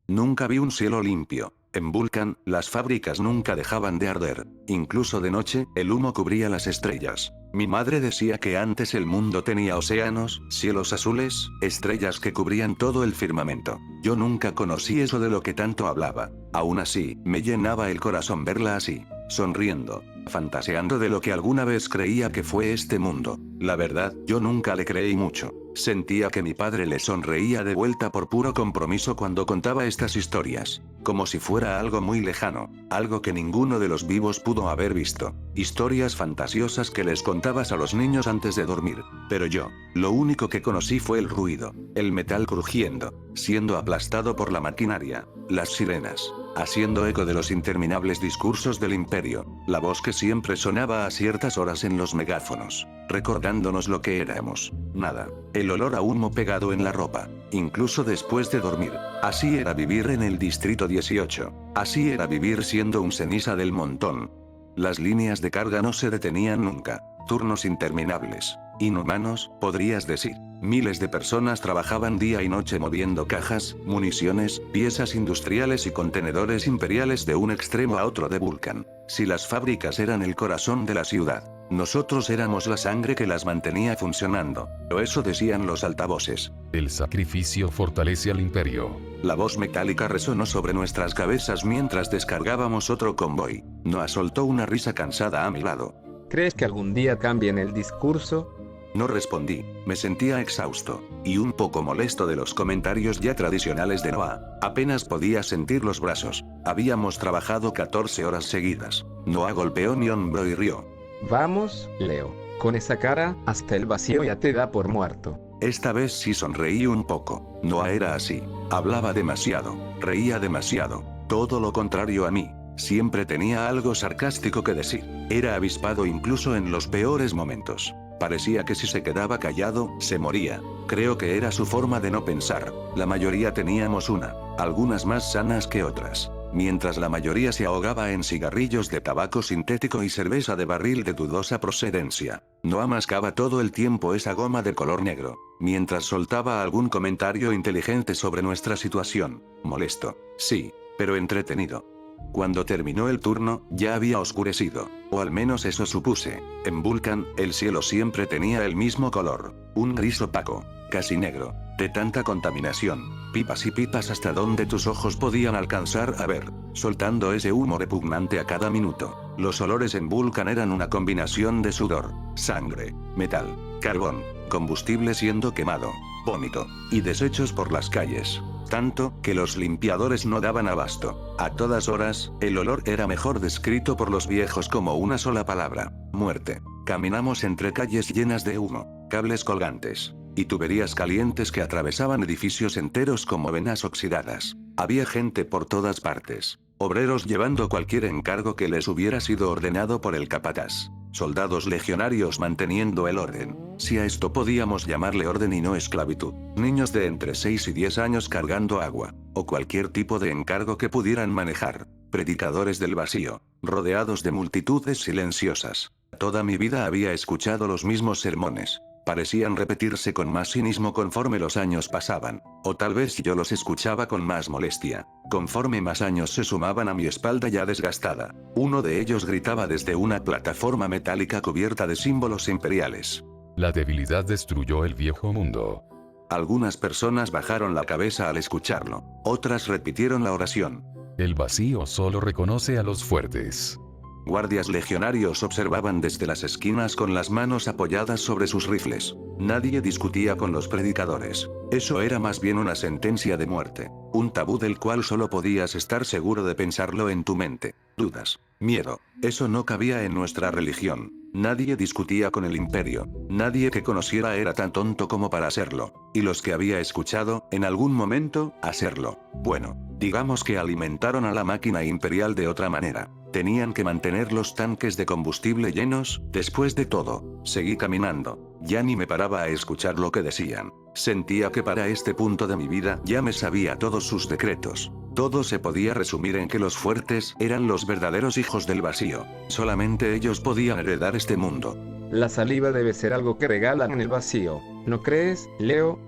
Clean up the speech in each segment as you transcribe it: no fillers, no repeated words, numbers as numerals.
Nunca vi un cielo limpio. En Vulcan, las fábricas nunca dejaban de arder. Incluso de noche, el humo cubría las estrellas. Mi madre decía que antes el mundo tenía océanos, cielos azules, estrellas que cubrían todo el firmamento. Yo nunca conocí eso de lo que tanto hablaba. Aún así, me llenaba el corazón verla así, sonriendo, fantaseando de lo que alguna vez creía que fue este mundo. La verdad, yo nunca le creí mucho. Sentía que mi padre le sonreía de vuelta por puro compromiso cuando contaba estas historias, como si fuera algo muy lejano, algo que ninguno de los vivos pudo haber visto. Historias fantasiosas que les contabas a los niños antes de dormir. Pero yo, lo único que conocí fue el ruido, el metal crujiendo, siendo aplastado por la maquinaria, las sirenas, haciendo eco de los interminables discursos del imperio, la voz que siempre sonaba a ciertas horas en los megáfonos, recordándonos lo que éramos, nada, el olor a humo pegado en la ropa, incluso después de dormir. Así era vivir en el Distrito 18, así era vivir siendo un ceniza del montón. Las líneas de carga no se detenían nunca, turnos interminables, inhumanos, podrías decir. Miles de personas trabajaban día y noche moviendo cajas, municiones, piezas industriales y contenedores imperiales de un extremo a otro de Vulcan. Si las fábricas eran el corazón de la ciudad, nosotros éramos la sangre que las mantenía funcionando. O eso decían los altavoces. El sacrificio fortalece al imperio. La voz metálica resonó sobre nuestras cabezas mientras descargábamos otro convoy. Noah soltó una risa cansada a mi lado. ¿Crees que algún día cambien el discurso? No respondí, me sentía exhausto, y un poco molesto de los comentarios ya tradicionales de Noah. Apenas podía sentir los brazos. Habíamos trabajado 14 horas seguidas. Noah golpeó mi hombro y rió. Vamos, Leo. Con esa cara, hasta el vacío ya te da por muerto. Esta vez sí sonreí un poco. Noah era así. Hablaba demasiado, reía demasiado. Todo lo contrario a mí. Siempre tenía algo sarcástico que decir. Era avispado incluso en los peores momentos. Parecía que si se quedaba callado, se moría. Creo que era su forma de no pensar. La mayoría teníamos una, algunas más sanas que otras. Mientras la mayoría se ahogaba en cigarrillos de tabaco sintético y cerveza de barril de dudosa procedencia. Noah mascaba todo el tiempo esa goma de color negro, mientras soltaba algún comentario inteligente sobre nuestra situación. Molesto, sí, pero entretenido. Cuando terminó el turno, ya había oscurecido, o al menos eso supuse. En Vulcan, el cielo siempre tenía el mismo color, un gris opaco, casi negro, de tanta contaminación, pipas y pipas hasta donde tus ojos podían alcanzar a ver, soltando ese humo repugnante a cada minuto. Los olores en Vulcan eran una combinación de sudor, sangre, metal, carbón, combustible siendo quemado, vómito, y desechos por las calles. Tanto, que los limpiadores no daban abasto. A todas horas, el olor era mejor descrito por los viejos como una sola palabra: muerte. Caminamos entre calles llenas de humo, cables colgantes, y tuberías calientes que atravesaban edificios enteros como venas oxidadas. Había gente por todas partes. Obreros llevando cualquier encargo que les hubiera sido ordenado por el capataz. Soldados legionarios manteniendo el orden, si a esto podíamos llamarle orden y no esclavitud. Niños de entre 6 y 10 años cargando agua, o cualquier tipo de encargo que pudieran manejar. Predicadores del vacío, rodeados de multitudes silenciosas. Toda mi vida había escuchado los mismos sermones. Parecían repetirse con más cinismo conforme los años pasaban, o tal vez yo los escuchaba con más molestia, conforme más años se sumaban a mi espalda ya desgastada. Uno de ellos gritaba desde una plataforma metálica cubierta de símbolos imperiales. La debilidad destruyó el viejo mundo. Algunas personas bajaron la cabeza al escucharlo, otras repitieron la oración. El vacío solo reconoce a los fuertes. Guardias legionarios observaban desde las esquinas con las manos apoyadas sobre sus rifles. Nadie discutía con los predicadores. Eso era más bien una sentencia de muerte. Un tabú del cual solo podías estar seguro de pensarlo en tu mente. Dudas. Miedo. Eso no cabía en nuestra religión. Nadie discutía con el imperio. Nadie que conociera era tan tonto como para hacerlo. Y los que había escuchado, en algún momento, hacerlo. Bueno, digamos que alimentaron a la máquina imperial de otra manera. Tenían que mantener los tanques de combustible llenos. Después de todo, seguí caminando. Ya ni me paraba a escuchar lo que decían. Sentía que para este punto de mi vida ya me sabía todos sus decretos. Todo se podía resumir en que los fuertes eran los verdaderos hijos del vacío. Solamente ellos podían heredar este mundo. La saliva debe ser algo que regalan en el vacío, ¿no crees, Leo?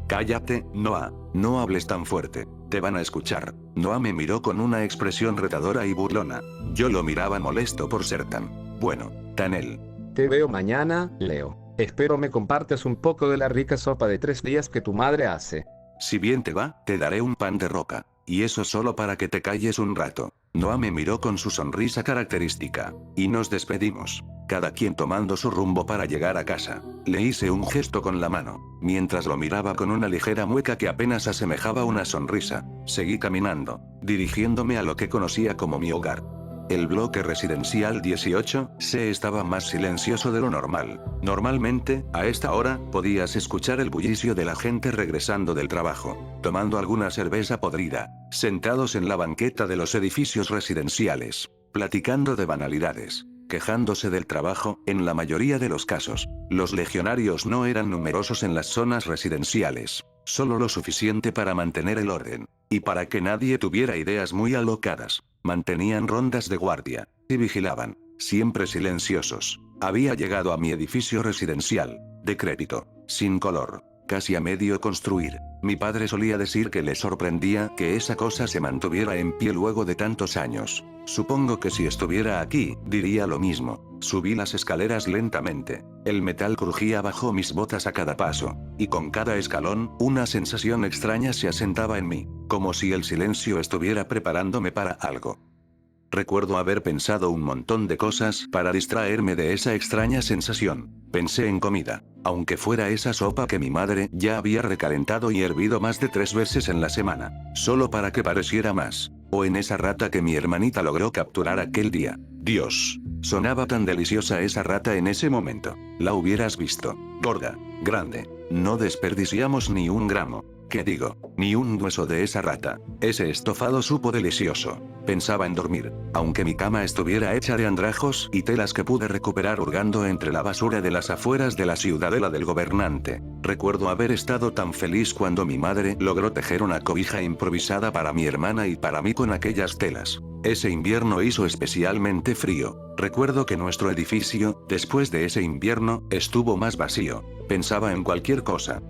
Cállate, Noah. No hables tan fuerte. Te van a escuchar. Noah me miró con una expresión retadora y burlona. Yo lo miraba molesto por ser tan bueno, tan él. Te veo mañana, Leo. Espero me compartes un poco de la rica sopa de 3 días que tu madre hace. Si bien te va, te daré un pan de roca. Y eso solo para que te calles un rato. Noah me miró con su sonrisa característica. Y nos despedimos. Cada quien tomando su rumbo para llegar a casa. Le hice un gesto con la mano, mientras lo miraba con una ligera mueca que apenas asemejaba una sonrisa. Seguí caminando, dirigiéndome a lo que conocía como mi hogar. El bloque residencial 18C estaba más silencioso de lo normal. Normalmente, a esta hora, podías escuchar el bullicio de la gente regresando del trabajo, tomando alguna cerveza podrida, sentados en la banqueta de los edificios residenciales, platicando de banalidades, quejándose del trabajo. En la mayoría de los casos, los legionarios no eran numerosos en las zonas residenciales, solo lo suficiente para mantener el orden, y para que nadie tuviera ideas muy alocadas. Mantenían rondas de guardia, y vigilaban, siempre silenciosos. Había llegado a mi edificio residencial, decrépito, sin color, casi a medio construir. Mi padre solía decir que le sorprendía que esa cosa se mantuviera en pie luego de tantos años. Supongo que si estuviera aquí, diría lo mismo. Subí las escaleras lentamente. El metal crujía bajo mis botas a cada paso, y con cada escalón, una sensación extraña se asentaba en mí, como si el silencio estuviera preparándome para algo. Recuerdo haber pensado un montón de cosas para distraerme de esa extraña sensación. Pensé en comida, aunque fuera esa sopa que mi madre ya había recalentado y hervido más de 3 veces en la semana, solo para que pareciera más. O en esa rata que mi hermanita logró capturar aquel día. Dios, sonaba tan deliciosa esa rata en ese momento. La hubieras visto. Gorda, grande. No desperdiciamos ni un gramo. ¿Qué digo? Ni un hueso de esa rata. Ese estofado supo delicioso. Pensaba en dormir, aunque mi cama estuviera hecha de andrajos y telas que pude recuperar hurgando entre la basura de las afueras de la ciudadela del gobernante. Recuerdo haber estado tan feliz cuando mi madre logró tejer una cobija improvisada para mi hermana y para mí con aquellas telas. Ese invierno hizo especialmente frío. Recuerdo que nuestro edificio, después de ese invierno, estuvo más vacío. Pensaba en cualquier cosa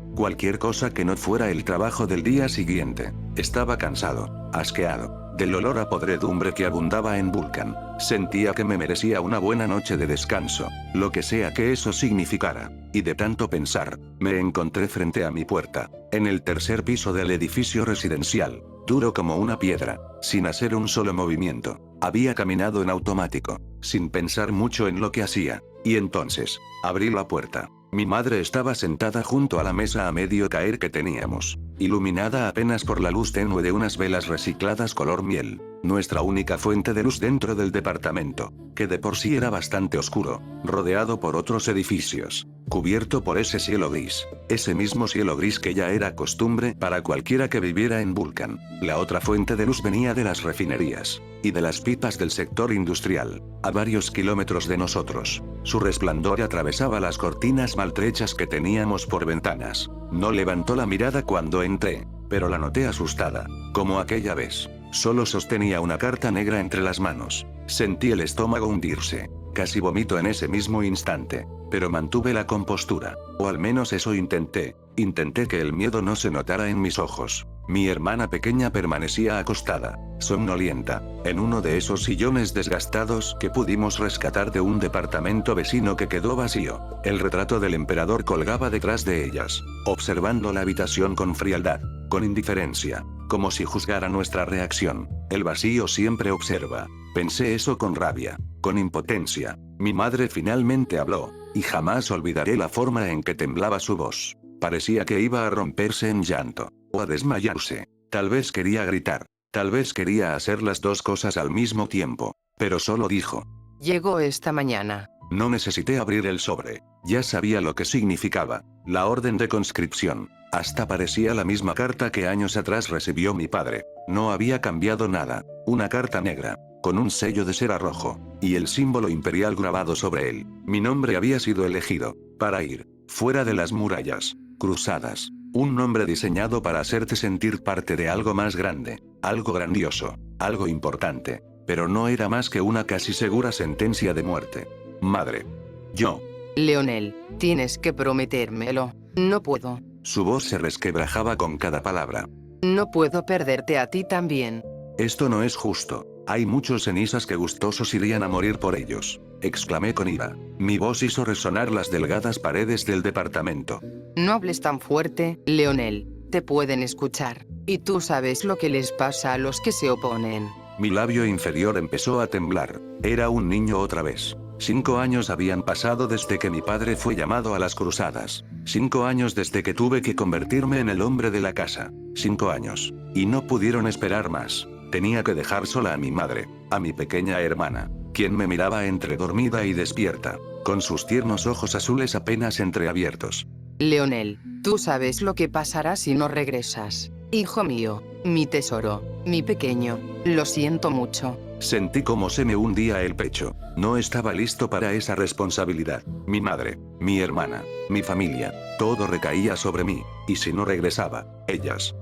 que no fuera el trabajo del día siguiente. Estaba cansado, asqueado, del olor a podredumbre que abundaba en Vulcan. Sentía que me merecía una buena noche de descanso, lo que sea que eso significara. Y de tanto pensar, me encontré frente a mi puerta, en el tercer piso del edificio residencial, duro como una piedra, sin hacer un solo movimiento. Había caminado en automático, sin pensar mucho en lo que hacía. Y entonces, abrí la puerta. Mi madre estaba sentada junto a la mesa a medio caer que teníamos, iluminada apenas por la luz tenue de unas velas recicladas color miel, nuestra única fuente de luz dentro del departamento, que de por sí era bastante oscuro, rodeado por otros edificios, cubierto por ese cielo gris, ese mismo cielo gris que ya era costumbre para cualquiera que viviera en Vulcan. La otra fuente de luz venía de las refinerías, y de las pipas del sector industrial, a varios kilómetros de nosotros. Su resplandor atravesaba las cortinas maltrechas que teníamos por ventanas. No levantó la mirada cuando entré, pero la noté asustada, como aquella vez. Solo sostenía una carta negra entre las manos. Sentí el estómago hundirse. Casi vomito en ese mismo instante, pero mantuve la compostura, o al menos eso intenté. Intenté que el miedo no se notara en mis ojos. Mi hermana pequeña permanecía acostada, somnolienta, en uno de esos sillones desgastados que pudimos rescatar de un departamento vecino que quedó vacío. El retrato del emperador colgaba detrás de ellas, observando la habitación con frialdad, con indiferencia, como si juzgara nuestra reacción. El vacío siempre observa. Pensé eso con rabia, con impotencia. Mi madre finalmente habló, y jamás olvidaré la forma en que temblaba su voz. Parecía que iba a romperse en llanto, o a desmayarse. Tal vez quería gritar, tal vez quería hacer las dos cosas al mismo tiempo, pero solo dijo: Llegó esta mañana. No necesité abrir el sobre, ya sabía lo que significaba, la orden de conscripción. Hasta parecía la misma carta que años atrás recibió mi padre. No había cambiado nada, una carta negra, con un sello de cera rojo, y el símbolo imperial grabado sobre él. Mi nombre había sido elegido, para ir, fuera de las murallas, cruzadas. Un nombre diseñado para hacerte sentir parte de algo más grande, algo grandioso, algo importante. Pero no era más que una casi segura sentencia de muerte. Madre. Yo. Leonel, tienes que prometérmelo. No puedo. Su voz se resquebrajaba con cada palabra. No puedo perderte a ti también. Esto no es justo. Hay muchos cenizas que gustosos irían a morir por ellos. Exclamé con ira. Mi voz hizo resonar las delgadas paredes del departamento. No hables tan fuerte, Leonel. Te pueden escuchar. Y tú sabes lo que les pasa a los que se oponen. Mi labio inferior empezó a temblar. Era un niño otra vez. 5 años habían pasado desde que mi padre fue llamado a las cruzadas. 5 años desde que tuve que convertirme en el hombre de la casa. 5 años. Y no pudieron esperar más. Tenía que dejar sola a mi madre, a mi pequeña hermana, quien me miraba entre dormida y despierta, con sus tiernos ojos azules apenas entreabiertos. Leonel, tú sabes lo que pasará si no regresas. Hijo mío, mi tesoro, mi pequeño, lo siento mucho. Sentí como se me hundía el pecho. No estaba listo para esa responsabilidad. Mi madre, mi hermana, mi familia, todo recaía sobre mí, y si no regresaba, ellas.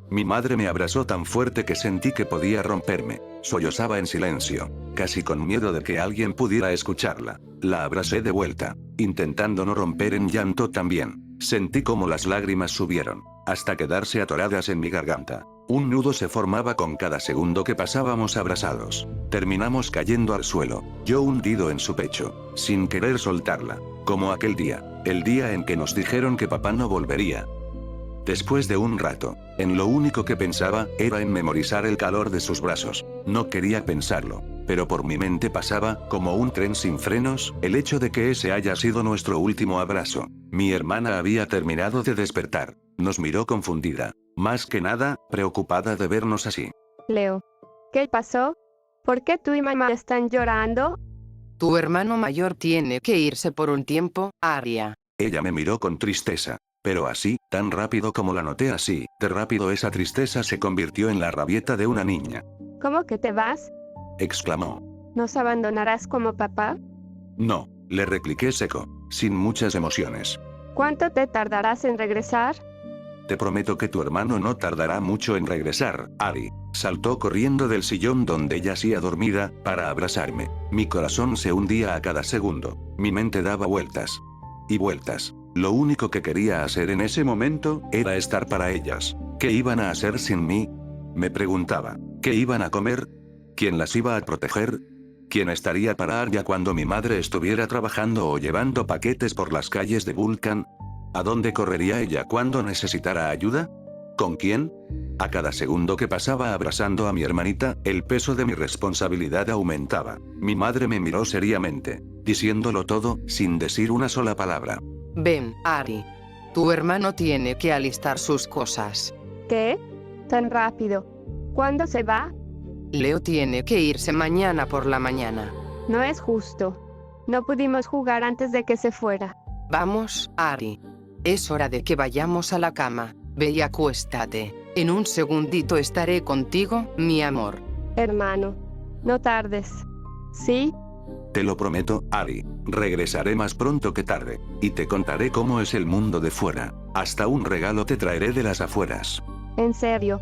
Mi madre me abrazó tan fuerte que sentí que podía romperme. Sollozaba en silencio, casi con miedo de que alguien pudiera escucharla. La abracé de vuelta, intentando no romper en llanto también. Sentí como las lágrimas subieron, hasta quedarse atoradas en mi garganta. Un nudo se formaba con cada segundo que pasábamos abrazados. Terminamos cayendo al suelo, yo hundido en su pecho, sin querer soltarla, como aquel día, el día en que nos dijeron que papá no volvería. Después de un rato, en lo único que pensaba, era en memorizar el calor de sus brazos. No quería pensarlo, pero por mi mente pasaba, como un tren sin frenos, el hecho de que ese haya sido nuestro último abrazo. Mi hermana había terminado de despertar. Nos miró confundida. Más que nada, preocupada de vernos así. Leo, ¿qué pasó? ¿Por qué tú y mamá están llorando? Tu hermano mayor tiene que irse por un tiempo, Aria. Ella me miró con tristeza. Pero así, tan rápido como la noté así, de rápido esa tristeza se convirtió en la rabieta de una niña. ¿Cómo que te vas? Exclamó. ¿Nos abandonarás como papá? No, le repliqué seco, sin muchas emociones. ¿Cuánto te tardarás en regresar? Te prometo que tu hermano no tardará mucho en regresar, Ari. Saltó corriendo del sillón donde yacía dormida, para abrazarme. Mi corazón se hundía a cada segundo. Mi mente daba vueltas. Y vueltas. Lo único que quería hacer en ese momento, era estar para ellas. ¿Qué iban a hacer sin mí? Me preguntaba. ¿Qué iban a comer? ¿Quién las iba a proteger? ¿Quién estaría para Arya cuando mi madre estuviera trabajando o llevando paquetes por las calles de Vulcan? ¿A dónde correría ella cuando necesitara ayuda? ¿Con quién? A cada segundo que pasaba abrazando a mi hermanita, el peso de mi responsabilidad aumentaba. Mi madre me miró seriamente, diciéndolo todo, sin decir una sola palabra. Ven, Ari. Tu hermano tiene que alistar sus cosas. ¿Qué? ¿Tan rápido? ¿Cuándo se va? Leo tiene que irse mañana por la mañana. No es justo. No pudimos jugar antes de que se fuera. Vamos, Ari. Es hora de que vayamos a la cama. Ve y acuéstate. En un segundito estaré contigo, mi amor. Hermano, no tardes. ¿Sí? Te lo prometo, Ari. Regresaré más pronto que tarde. Y te contaré cómo es el mundo de fuera. Hasta un regalo te traeré de las afueras. En serio.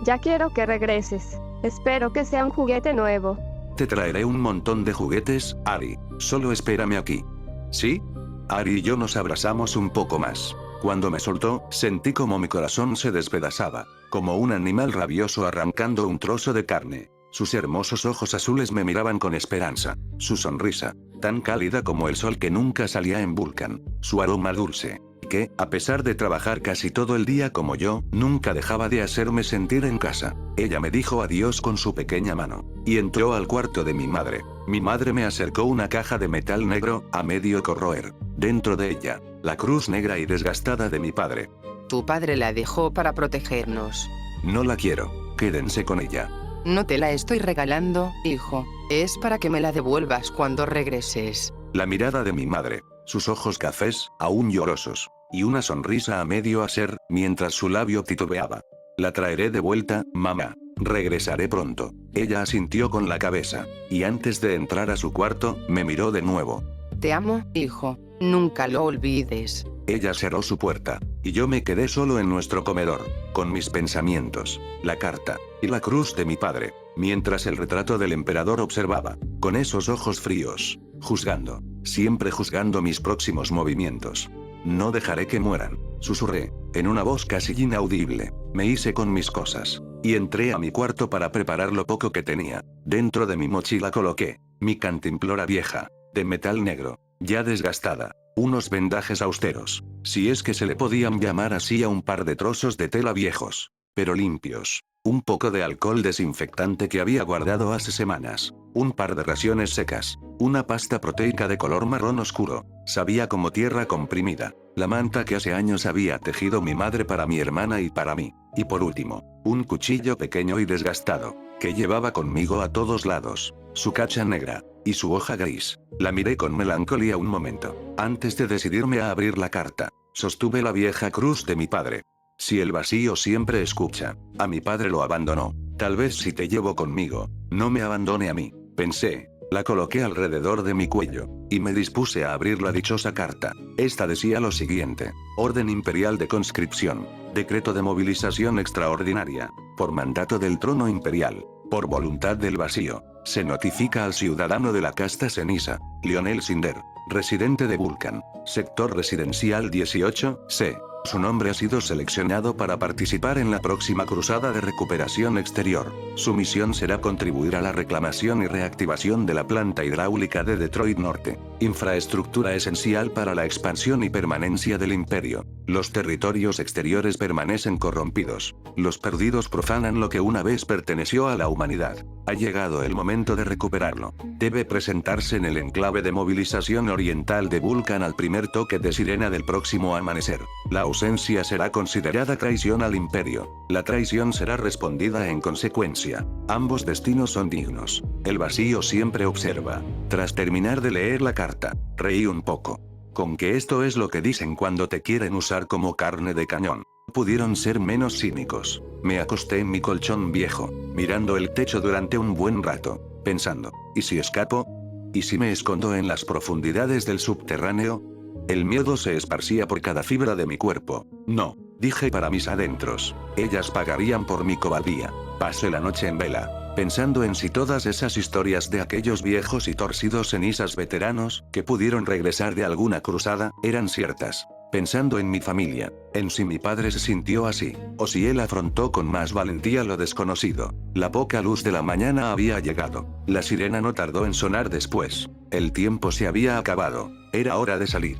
Ya quiero que regreses. Espero que sea un juguete nuevo. Te traeré un montón de juguetes, Ari. Solo espérame aquí. ¿Sí? Ari y yo nos abrazamos un poco más. Cuando me soltó, sentí como mi corazón se despedazaba, como un animal rabioso arrancando un trozo de carne. Sus hermosos ojos azules me miraban con esperanza. Su sonrisa, tan cálida como el sol que nunca salía en Vulcan. Su aroma dulce, que, a pesar de trabajar casi todo el día como yo, nunca dejaba de hacerme sentir en casa. Ella me dijo adiós con su pequeña mano, y entró al cuarto de mi madre. Mi madre me acercó una caja de metal negro, a medio corroer. Dentro de ella, la cruz negra y desgastada de mi padre. Tu padre la dejó para protegernos. No la quiero, quédense con ella. No te la estoy regalando, hijo. Es para que me la devuelvas cuando regreses. La mirada de mi madre, sus ojos cafés, aún llorosos, y una sonrisa a medio hacer, mientras su labio titubeaba. La traeré de vuelta, mamá. Regresaré pronto. Ella asintió con la cabeza, y antes de entrar a su cuarto, me miró de nuevo. Te amo, hijo. Nunca lo olvides. Ella cerró su puerta, y yo me quedé solo en nuestro comedor, con mis pensamientos, la carta, y la cruz de mi padre, mientras el retrato del emperador observaba, con esos ojos fríos, juzgando, siempre juzgando mis próximos movimientos. No dejaré que mueran, susurré, en una voz casi inaudible. Me hice con mis cosas. Y entré a mi cuarto para preparar lo poco que tenía. Dentro de mi mochila coloqué mi cantimplora vieja, de metal negro, ya desgastada, unos vendajes austeros, si es que se le podían llamar así a un par de trozos de tela viejos, pero limpios, un poco de alcohol desinfectante que había guardado hace semanas, un par de raciones secas, una pasta proteica de color marrón oscuro, sabía como tierra comprimida, la manta que hace años había tejido mi madre para mi hermana y para mí, y por último, un cuchillo pequeño y desgastado, que llevaba conmigo a todos lados, su cacha negra, y su hoja gris. La miré con melancolía un momento, antes de decidirme a abrir la carta. Sostuve la vieja cruz de mi padre. Si el vacío siempre escucha, a mi padre lo abandonó. Tal vez si te llevo conmigo, no me abandone a mí, pensé. La coloqué alrededor de mi cuello, y me dispuse a abrir la dichosa carta. Esta decía lo siguiente: Orden Imperial de Conscripción. Decreto de movilización extraordinaria. Por mandato del trono imperial. Por voluntad del vacío. Se notifica al ciudadano de la casta Cenisa, Lionel Cinder, residente de Vulcan, sector residencial 18C. Su nombre ha sido seleccionado para participar en la próxima cruzada de recuperación exterior. Su misión será contribuir a la reclamación y reactivación de la planta hidráulica de Detroit Norte, infraestructura esencial para la expansión y permanencia del imperio. Los territorios exteriores permanecen corrompidos. Los perdidos profanan lo que una vez perteneció a la humanidad. Ha llegado el momento de recuperarlo. Debe presentarse en el enclave de movilización oriental de Vulcan al primer toque de sirena del próximo amanecer. La ausencia será considerada traición al imperio. La traición será respondida en consecuencia. Ambos destinos son dignos. El vacío siempre observa. Tras terminar de leer la carta, reí un poco. Con que esto es lo que dicen cuando te quieren usar como carne de cañón. Pudieron ser menos cínicos. Me acosté en mi colchón viejo, mirando el techo durante un buen rato, pensando, ¿y si escapo? ¿Y si me escondo en las profundidades del subterráneo? El miedo se esparcía por cada fibra de mi cuerpo. No, dije para mis adentros. Ellas pagarían por mi cobardía. Pasé la noche en vela, pensando en si todas esas historias de aquellos viejos y torcidos cenizas veteranos, que pudieron regresar de alguna cruzada, eran ciertas. Pensando en mi familia, en si mi padre se sintió así, o si él afrontó con más valentía lo desconocido. La poca luz de la mañana había llegado. La sirena no tardó en sonar después. El tiempo se había acabado. Era hora de salir.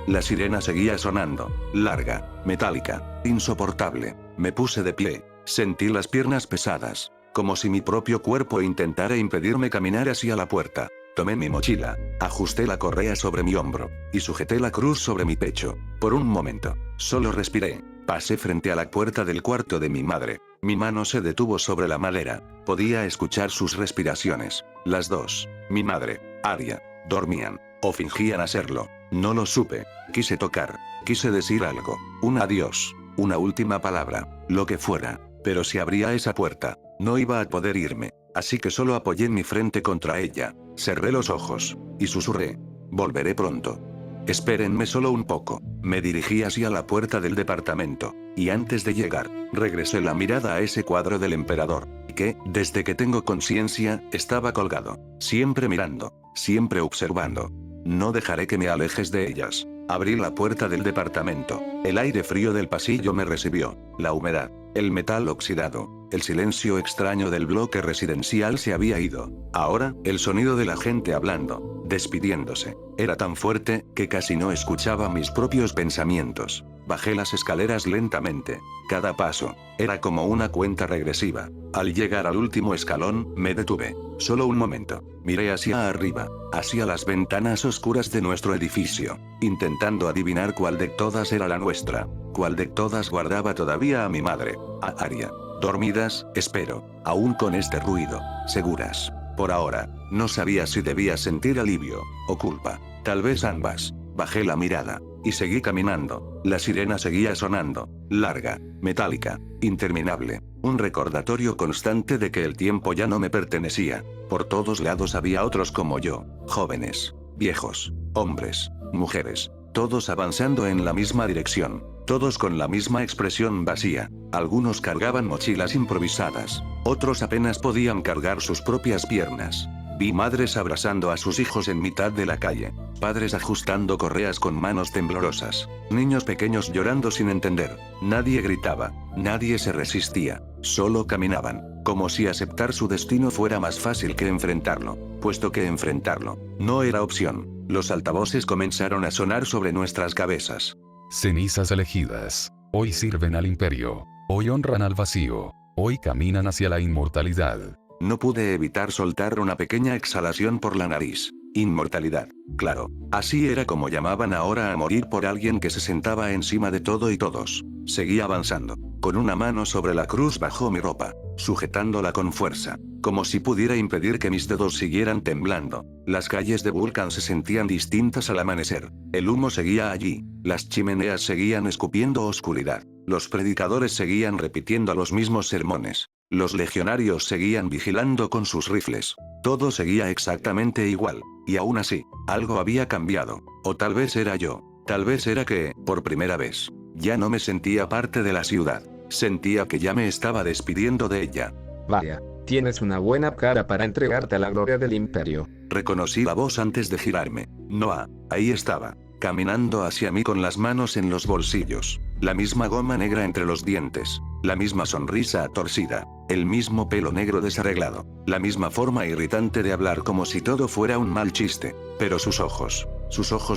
La sirena seguía sonando, larga, metálica, insoportable. Me puse de pie, sentí las piernas pesadas, como si mi propio cuerpo intentara impedirme caminar hacia la puerta. Tomé mi mochila, ajusté la correa sobre mi hombro, y sujeté la cruz sobre mi pecho. Por un momento, solo respiré. Pasé frente a la puerta del cuarto de mi madre. Mi mano se detuvo sobre la madera. Podía escuchar sus respiraciones. Las dos, mi madre, Aria, dormían, o fingían hacerlo. No lo supe. Quise tocar, quise decir algo, un adiós, una última palabra, lo que fuera. Pero si abría esa puerta, no iba a poder irme, así que solo apoyé mi frente contra ella, cerré los ojos, y susurré: volveré pronto. Espérenme solo un poco. Me dirigí hacia la puerta del departamento, y antes de llegar, regresé la mirada a ese cuadro del emperador, que, desde que tengo conciencia, estaba colgado, siempre mirando, siempre observando. No dejaré que me alejes de ellas. Abrí la puerta del departamento. El aire frío del pasillo me recibió. La humedad, el metal oxidado, el silencio extraño del bloque residencial se había ido. Ahora, el sonido de la gente hablando, despidiéndose, era tan fuerte que casi no escuchaba mis propios pensamientos. Bajé las escaleras lentamente. Cada paso era como una cuenta regresiva. Al llegar al último escalón, me detuve. Solo un momento. Miré hacia arriba, hacia las ventanas oscuras de nuestro edificio, intentando adivinar cuál de todas era la nuestra, cuál de todas guardaba todavía a mi madre, a Aria. Dormidas, espero, aún con este ruido, seguras. Por ahora, no sabía si debía sentir alivio o culpa. Tal vez ambas. Bajé la mirada, y seguí caminando. La sirena seguía sonando, larga, metálica, interminable. Un recordatorio constante de que el tiempo ya no me pertenecía. Por todos lados había otros como yo, jóvenes, viejos, hombres, mujeres, todos avanzando en la misma dirección, todos con la misma expresión vacía. Algunos cargaban mochilas improvisadas, otros apenas podían cargar sus propias piernas. Vi madres abrazando a sus hijos en mitad de la calle, padres ajustando correas con manos temblorosas, niños pequeños llorando sin entender. Nadie gritaba, nadie se resistía, solo caminaban, como si aceptar su destino fuera más fácil que enfrentarlo, puesto que enfrentarlo no era opción. Los altavoces comenzaron a sonar sobre nuestras cabezas. Cenizas elegidas. Hoy sirven al imperio. Hoy honran al vacío. Hoy caminan hacia la inmortalidad. No pude evitar soltar una pequeña exhalación por la nariz. Inmortalidad. Claro, así era como llamaban ahora a morir por alguien que se sentaba encima de todo y todos. Seguí avanzando, con una mano sobre la cruz bajo mi ropa, sujetándola con fuerza, como si pudiera impedir que mis dedos siguieran temblando. Las calles de Vulcan se sentían distintas al amanecer. El humo seguía allí, las chimeneas seguían escupiendo oscuridad, los predicadores seguían repitiendo los mismos sermones, los legionarios seguían vigilando con sus rifles. Todo seguía exactamente igual, y aún así, algo había cambiado, o tal vez era yo, tal vez era que, por primera vez, ya no me sentía parte de la ciudad, sentía que ya me estaba despidiendo de ella. Vaya, tienes una buena cara para entregarte a la gloria del imperio. Reconocí la voz antes de girarme. Noah, ahí estaba, caminando hacia mí con las manos en los bolsillos, la misma goma negra entre los dientes, la misma sonrisa torcida, el mismo pelo negro desarreglado, la misma forma irritante de hablar como si todo fuera un mal chiste, pero sus ojos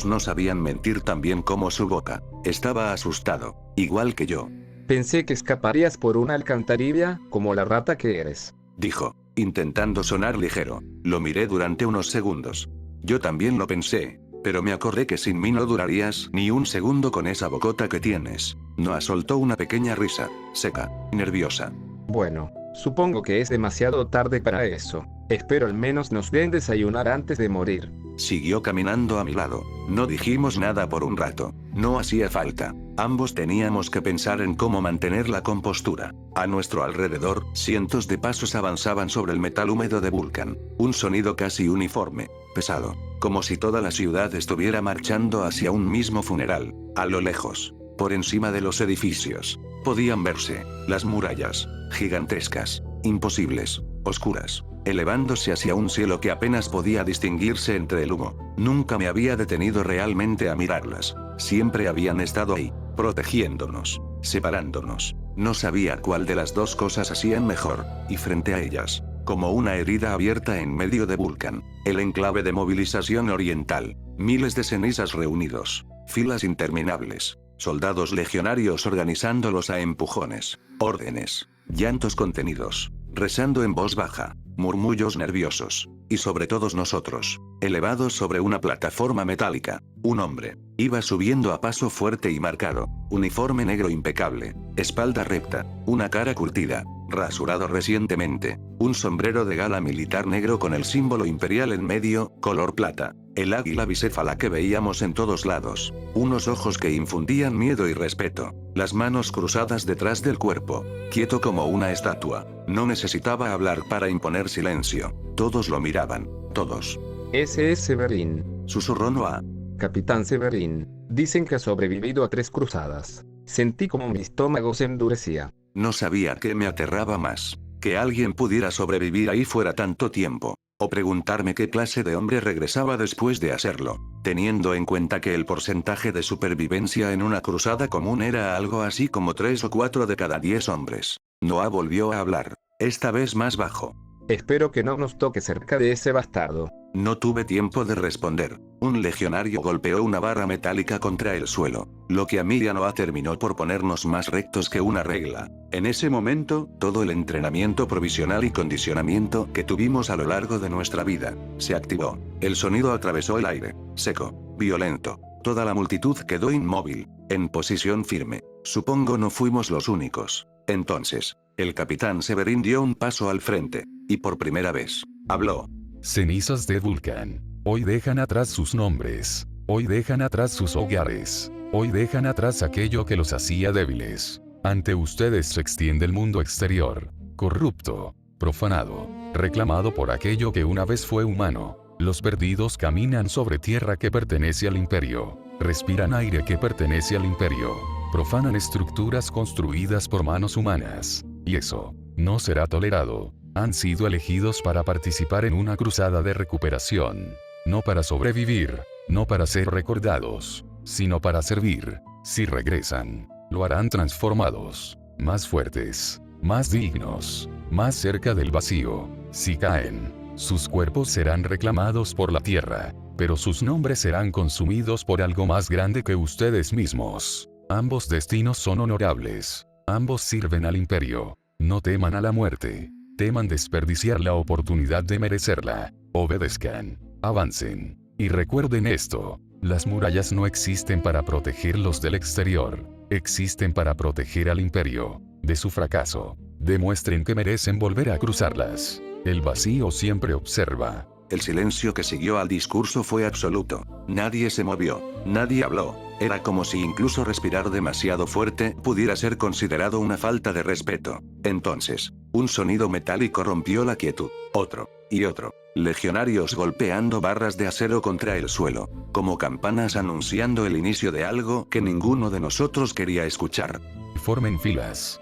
no sabían mentir tan bien como su boca. Estaba asustado, igual que yo. Pensé que escaparías por una alcantarilla, como la rata que eres. Dijo, intentando sonar ligero. Lo miré durante unos segundos. Yo también lo pensé, pero me acordé que sin mí no durarías ni un segundo con esa bocota que tienes. Noah soltó una pequeña risa, seca, nerviosa. Bueno, supongo que es demasiado tarde para eso. Espero al menos nos den desayunar antes de morir. Siguió caminando a mi lado. No dijimos nada por un rato. No hacía falta. Ambos teníamos que pensar en cómo mantener la compostura. A nuestro alrededor, cientos de pasos avanzaban sobre el metal húmedo de Vulcan. Un sonido casi uniforme, pesado, como si toda la ciudad estuviera marchando hacia un mismo funeral. A lo lejos, por encima de los edificios, podían verse las murallas, gigantescas, imposibles, oscuras, elevándose hacia un cielo que apenas podía distinguirse entre el humo. Nunca me había detenido realmente a mirarlas. Siempre habían estado ahí, protegiéndonos, separándonos. No sabía cuál de las dos cosas hacían mejor, y frente a ellas, como una herida abierta en medio de Vulcan, el enclave de movilización oriental, miles de cenizas reunidos, filas interminables, soldados legionarios organizándolos a empujones, órdenes, llantos contenidos, rezando en voz baja, murmullos nerviosos, y sobre todos nosotros, elevados sobre una plataforma metálica. Un hombre iba subiendo a paso fuerte y marcado, uniforme negro impecable, espalda recta, una cara curtida, rasurado recientemente, un sombrero de gala militar negro con el símbolo imperial en medio, color plata, el águila bicéfala que veíamos en todos lados, unos ojos que infundían miedo y respeto, las manos cruzadas detrás del cuerpo, quieto como una estatua. No necesitaba hablar para imponer silencio. Todos lo miraban, todos. Ese es Severin. Susurró Noah. Capitán Severin. Dicen que ha sobrevivido a 3 cruzadas. Sentí como mi estómago se endurecía. No sabía qué me aterraba más, que alguien pudiera sobrevivir ahí fuera tanto tiempo, o preguntarme qué clase de hombre regresaba después de hacerlo, teniendo en cuenta que el porcentaje de supervivencia en una cruzada común era algo así como 3 o 4 de cada 10 hombres. Noah volvió a hablar, esta vez más bajo. Espero que no nos toque cerca de ese bastardo. No tuve tiempo de responder. Un legionario golpeó una barra metálica contra el suelo, lo que a mí y a Noah terminó por ponernos más rectos que una regla. En ese momento, todo el entrenamiento provisional y condicionamiento que tuvimos a lo largo de nuestra vida se activó. El sonido atravesó el aire, seco, violento. Toda la multitud quedó inmóvil, en posición firme. Supongo no fuimos los únicos. Entonces, el capitán Severin dio un paso al frente, y por primera vez, habló. Cenizas de Vulcan. Hoy dejan atrás sus nombres. Hoy dejan atrás sus hogares. Hoy dejan atrás aquello que los hacía débiles. Ante ustedes se extiende el mundo exterior, corrupto, profanado, reclamado por aquello que una vez fue humano. Los perdidos caminan sobre tierra que pertenece al imperio. Respiran aire que pertenece al imperio. Profanan estructuras construidas por manos humanas. Y eso no será tolerado. Han sido elegidos para participar en una cruzada de recuperación. No para sobrevivir. no para ser recordados, sino para servir. Si regresan, lo harán transformados, más fuertes, más dignos, más cerca del vacío. Si caen, sus cuerpos serán reclamados por la tierra, pero sus nombres serán consumidos por algo más grande que ustedes mismos. Ambos destinos son honorables, ambos sirven al imperio. No teman a la muerte, teman desperdiciar la oportunidad de merecerla. Obedezcan, avancen, y recuerden esto: las murallas no existen para protegerlos del exterior, existen para proteger al imperio de su fracaso. Demuestren que merecen volver a cruzarlas. El vacío siempre observa. El silencio que siguió al discurso fue absoluto. Nadie se movió, nadie habló. Era como si incluso respirar demasiado fuerte pudiera ser considerado una falta de respeto. Entonces, un sonido metálico rompió la quietud. Otro, y otro. Legionarios golpeando barras de acero contra el suelo, como campanas anunciando el inicio de algo que ninguno de nosotros quería escuchar. Formen filas.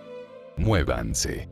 Muévanse.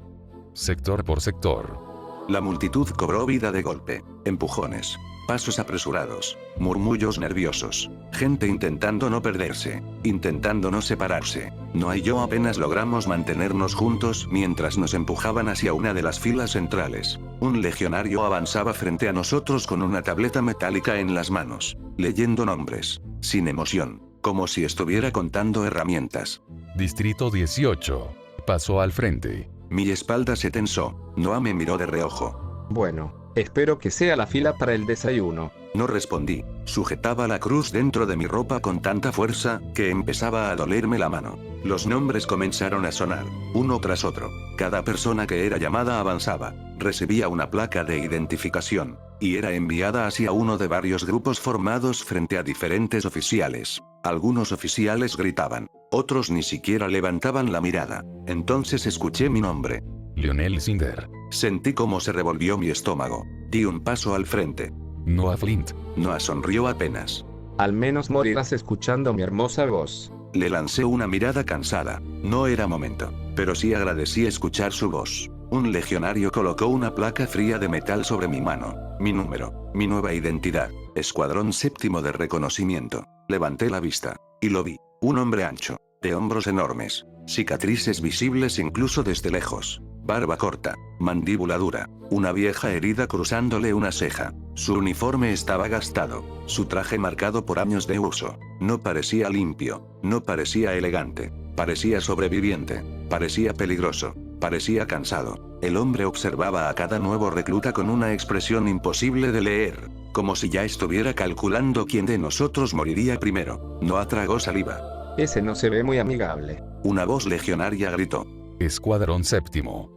Sector por sector. La multitud cobró vida de golpe. Empujones, pasos apresurados, murmullos nerviosos, gente intentando no perderse, intentando no separarse. Noah y yo apenas logramos mantenernos juntos mientras nos empujaban hacia una de las filas centrales. Un legionario avanzaba frente a nosotros con una tableta metálica en las manos, leyendo nombres, sin emoción, como si estuviera contando herramientas. Distrito 18. Pasó al frente. Mi espalda se tensó. Noah me miró de reojo. Bueno, espero que sea la fila para el desayuno. No respondí. Sujetaba la cruz dentro de mi ropa con tanta fuerza que empezaba a dolerme la mano. Los nombres comenzaron a sonar, uno tras otro. Cada persona que era llamada avanzaba, recibía una placa de identificación, y era enviada hacia uno de varios grupos formados frente a diferentes oficiales. Algunos oficiales gritaban, otros ni siquiera levantaban la mirada. Entonces escuché mi nombre. Lionel Cinder. Sentí cómo se revolvió mi estómago. Di un paso al frente. Noah Flint. Noah sonrió apenas. Al menos morirás escuchando mi hermosa voz. Le lancé una mirada cansada. No era momento, pero sí agradecí escuchar su voz. Un legionario colocó una placa fría de metal sobre mi mano. Mi número, mi nueva identidad. Escuadrón séptimo de reconocimiento. Levanté la vista, y lo vi. Un hombre ancho, de hombros enormes, cicatrices visibles incluso desde lejos, barba corta, mandíbula dura, una vieja herida cruzándole una ceja. Su uniforme estaba gastado, su traje marcado por años de uso. No parecía limpio, no parecía elegante, parecía sobreviviente, parecía peligroso, parecía cansado. El hombre observaba a cada nuevo recluta con una expresión imposible de leer, como si ya estuviera calculando quién de nosotros moriría primero. No tragó saliva. Ese no se ve muy amigable. Una voz legionaria gritó. Escuadrón séptimo.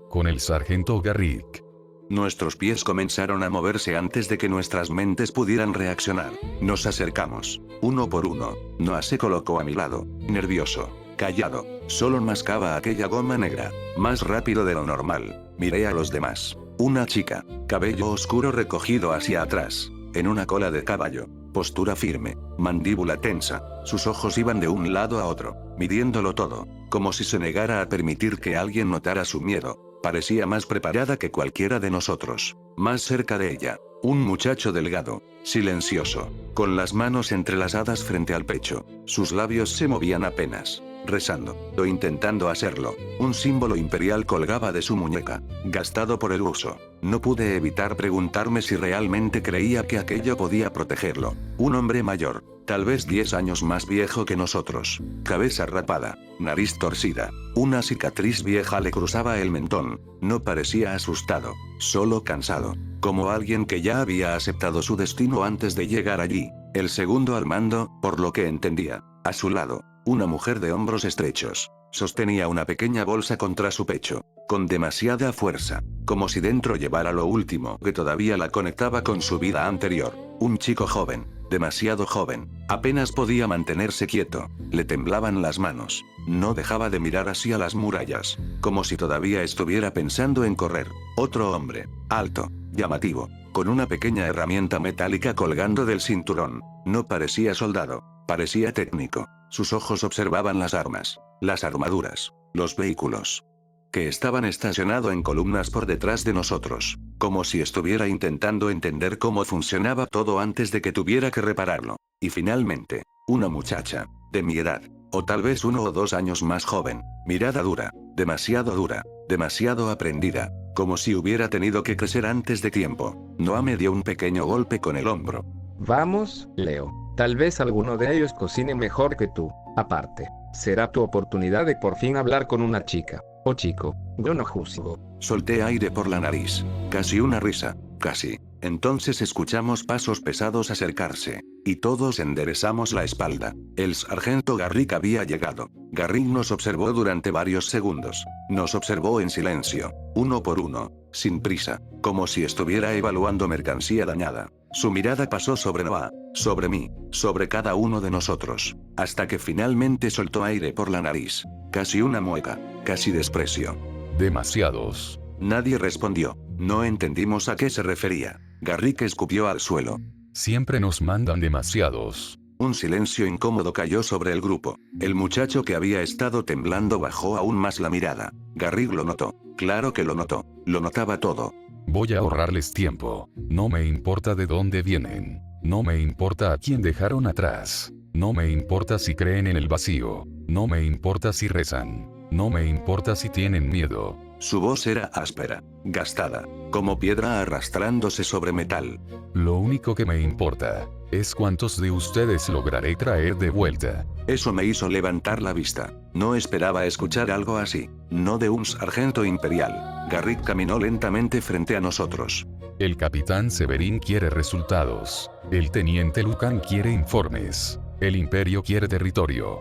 Con el sargento Garrick. Nuestros pies comenzaron a moverse antes de que nuestras mentes pudieran reaccionar. Nos acercamos, uno por uno. Noah se colocó a mi lado, nervioso, callado. Solo mascaba aquella goma negra, más rápido de lo normal. Miré a los demás. Una chica, cabello oscuro recogido hacia atrás, en una cola de caballo, postura firme, mandíbula tensa, sus ojos iban de un lado a otro, midiéndolo todo, como si se negara a permitir que alguien notara su miedo. Parecía más preparada que cualquiera de nosotros. Más cerca de ella, un muchacho delgado, silencioso, con las manos entrelazadas frente al pecho. Sus labios se movían apenas, rezando, o intentando hacerlo. Un símbolo imperial colgaba de su muñeca, gastado por el uso. No pude evitar preguntarme si realmente creía que aquello podía protegerlo. Un hombre mayor, tal vez 10 años más viejo que nosotros. Cabeza rapada, nariz torcida, una cicatriz vieja le cruzaba el mentón. No parecía asustado, solo cansado, como alguien que ya había aceptado su destino antes de llegar allí. El segundo al mando, por lo que entendía. A su lado, una mujer de hombros estrechos. Sostenía una pequeña bolsa contra su pecho, con demasiada fuerza, como si dentro llevara lo último que todavía la conectaba con su vida anterior. Un chico joven, demasiado joven, apenas podía mantenerse quieto, le temblaban las manos, no dejaba de mirar hacia las murallas, como si todavía estuviera pensando en correr. Otro hombre, alto, llamativo, con una pequeña herramienta metálica colgando del cinturón, no parecía soldado, parecía técnico. Sus ojos observaban las armas, las armaduras, los vehículos. que estaban estacionados en columnas por detrás de nosotros, como si estuviera intentando entender cómo funcionaba todo antes de que tuviera que repararlo. Y finalmente, una muchacha, de mi edad, o tal vez 1 o 2 años más joven, mirada dura, demasiado aprendida, como si hubiera tenido que crecer antes de tiempo. Noah me dio un pequeño golpe con el hombro. Vamos, Leo. Tal vez alguno de ellos cocine mejor que tú. Aparte, será tu oportunidad de por fin hablar con una chica. O chico, yo no juzgo. Solté aire por la nariz. Casi una risa. Casi. Entonces escuchamos pasos pesados acercarse. Y todos enderezamos la espalda. El sargento Garrick había llegado. Garrick nos observó durante varios segundos. Nos observó en silencio. Uno por uno. Sin prisa. Como si estuviera evaluando mercancía dañada. Su mirada pasó sobre Noah, sobre mí, sobre cada uno de nosotros. Hasta que finalmente soltó aire por la nariz. Casi una mueca. Casi desprecio. Demasiados. Nadie respondió. No entendimos a qué se refería. Garrick escupió al suelo. Siempre nos mandan demasiados. Un silencio incómodo cayó sobre el grupo. El muchacho que había estado temblando bajó aún más la mirada. Garrick lo notó. Claro que lo notó. Lo notaba todo. Voy a ahorrarles tiempo. No me importa de dónde vienen. No me importa a quién dejaron atrás. No me importa si creen en el vacío. No me importa si rezan. No me importa si tienen miedo. Su voz era áspera, gastada, como piedra arrastrándose sobre metal. Lo único que me importa es cuántos de ustedes lograré traer de vuelta. Eso me hizo levantar la vista. No esperaba escuchar algo así. No de un sargento imperial. Garrick caminó lentamente frente a nosotros. El capitán Severin quiere resultados. El teniente Lucan quiere informes. El imperio quiere territorio.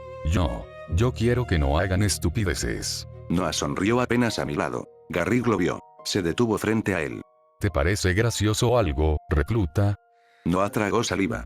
Yo quiero que no hagan estupideces. Noah sonrió apenas a mi lado. Garrick lo vio. Se detuvo frente a él. ¿Te parece gracioso algo, recluta? Noah tragó saliva,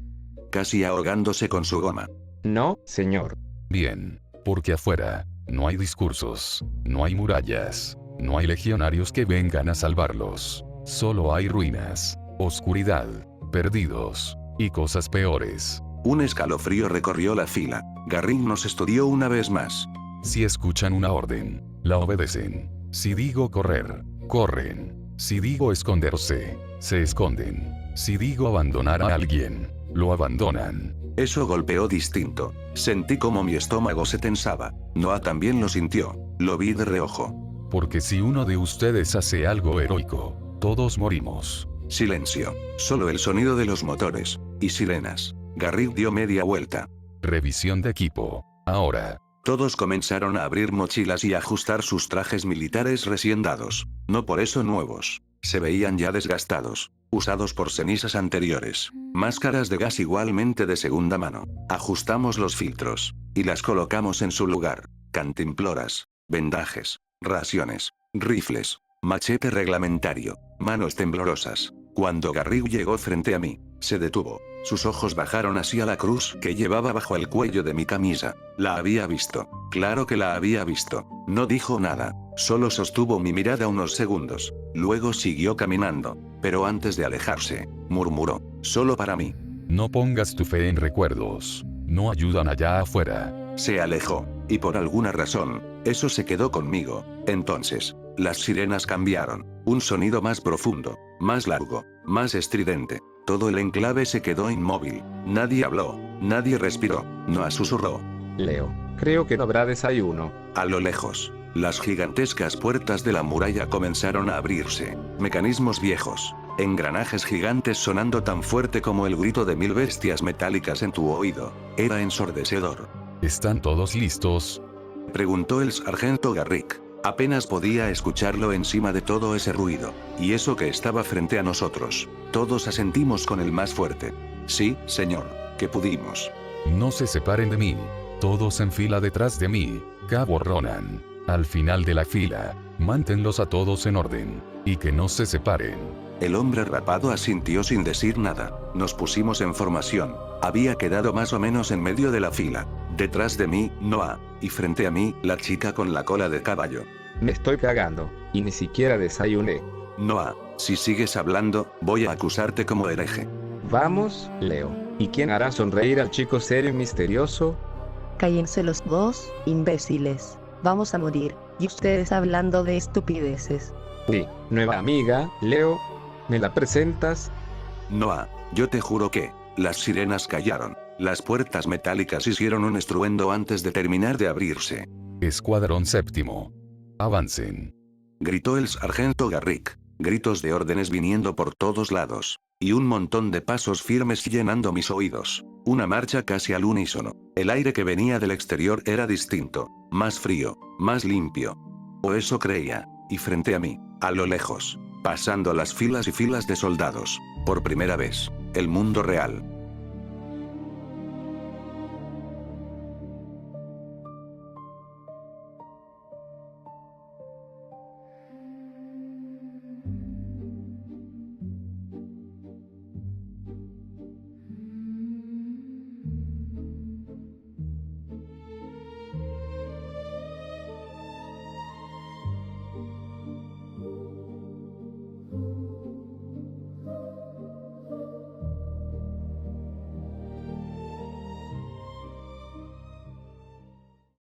casi ahogándose con su goma. No, señor. Bien, porque afuera no hay discursos, no hay murallas, no hay legionarios que vengan a salvarlos. Solo hay ruinas, oscuridad, perdidos, y cosas peores. Un escalofrío recorrió la fila. Garrick nos estudió una vez más. Si escuchan una orden, la obedecen. Si digo correr, corren. Si digo esconderse, se esconden. Si digo abandonar a alguien, lo abandonan. Eso golpeó distinto. Sentí como mi estómago se tensaba. Noah también lo sintió. Lo vi de reojo. Porque si uno de ustedes hace algo heroico, todos morimos. Silencio. Solo el sonido de los motores. Y sirenas. Garrick dio media vuelta. Revisión de equipo. Ahora. Todos comenzaron a abrir mochilas y ajustar sus trajes militares recién dados. No por eso nuevos. Se veían ya desgastados. Usados por cenizas anteriores. Máscaras de gas igualmente de segunda mano. Ajustamos los filtros. Y las colocamos en su lugar. Cantimploras. Vendajes. Raciones. Rifles. Machete reglamentario. Manos temblorosas. Cuando Garrick llegó frente a mí, se detuvo. Sus ojos bajaron hacia la cruz que llevaba bajo el cuello de mi camisa. La había visto. Claro que la había visto. No dijo nada. Solo sostuvo mi mirada unos segundos. Luego siguió caminando. Pero antes de alejarse, murmuró. Solo para mí. No pongas tu fe en recuerdos. No ayudan allá afuera. Se alejó. Y por alguna razón, eso se quedó conmigo. Entonces, las sirenas cambiaron. Un sonido más profundo, más largo, más estridente. Todo el enclave se quedó inmóvil. Nadie habló, nadie respiró. Noah susurró. Leo, creo que no habrá desayuno. A lo lejos, las gigantescas puertas de la muralla comenzaron a abrirse. Mecanismos viejos. Engranajes gigantes sonando tan fuerte como el grito de 1000 bestias metálicas en tu oído. Era ensordecedor. ¿Están todos listos? Preguntó el sargento Garrick. Apenas podía escucharlo encima de todo ese ruido. Y eso que estaba frente a nosotros. Todos asentimos con el más fuerte. Sí, señor, que pudimos. No se separen de mí. Todos en fila detrás de mí. Cabo Ronan. Al final de la fila. Mántenlos a todos en orden. Y que no se separen. El hombre rapado asintió sin decir nada. Nos pusimos en formación. Había quedado más o menos en medio de la fila. Detrás de mí, Noah, y frente a mí, la chica con la cola de caballo. Me estoy cagando, y ni siquiera desayuné. Noah, si sigues hablando, voy a acusarte como hereje. Vamos, Leo. ¿Y quién hará sonreír al chico serio y misterioso? Cállense los dos, imbéciles. Vamos a morir. Y ustedes hablando de estupideces. Nueva amiga, Leo. ¿Me la presentas? Noah, yo te juro que, las sirenas callaron. Las puertas metálicas hicieron un estruendo antes de terminar de abrirse. Escuadrón séptimo. Avancen. Gritó el sargento Garrick. Gritos de órdenes viniendo por todos lados. Y un montón de pasos firmes llenando mis oídos. Una marcha casi al unísono. El aire que venía del exterior era distinto. Más frío, más limpio. O eso creía. Y frente a mí, a lo lejos, pasando las filas y filas de soldados. Por primera vez, el mundo real.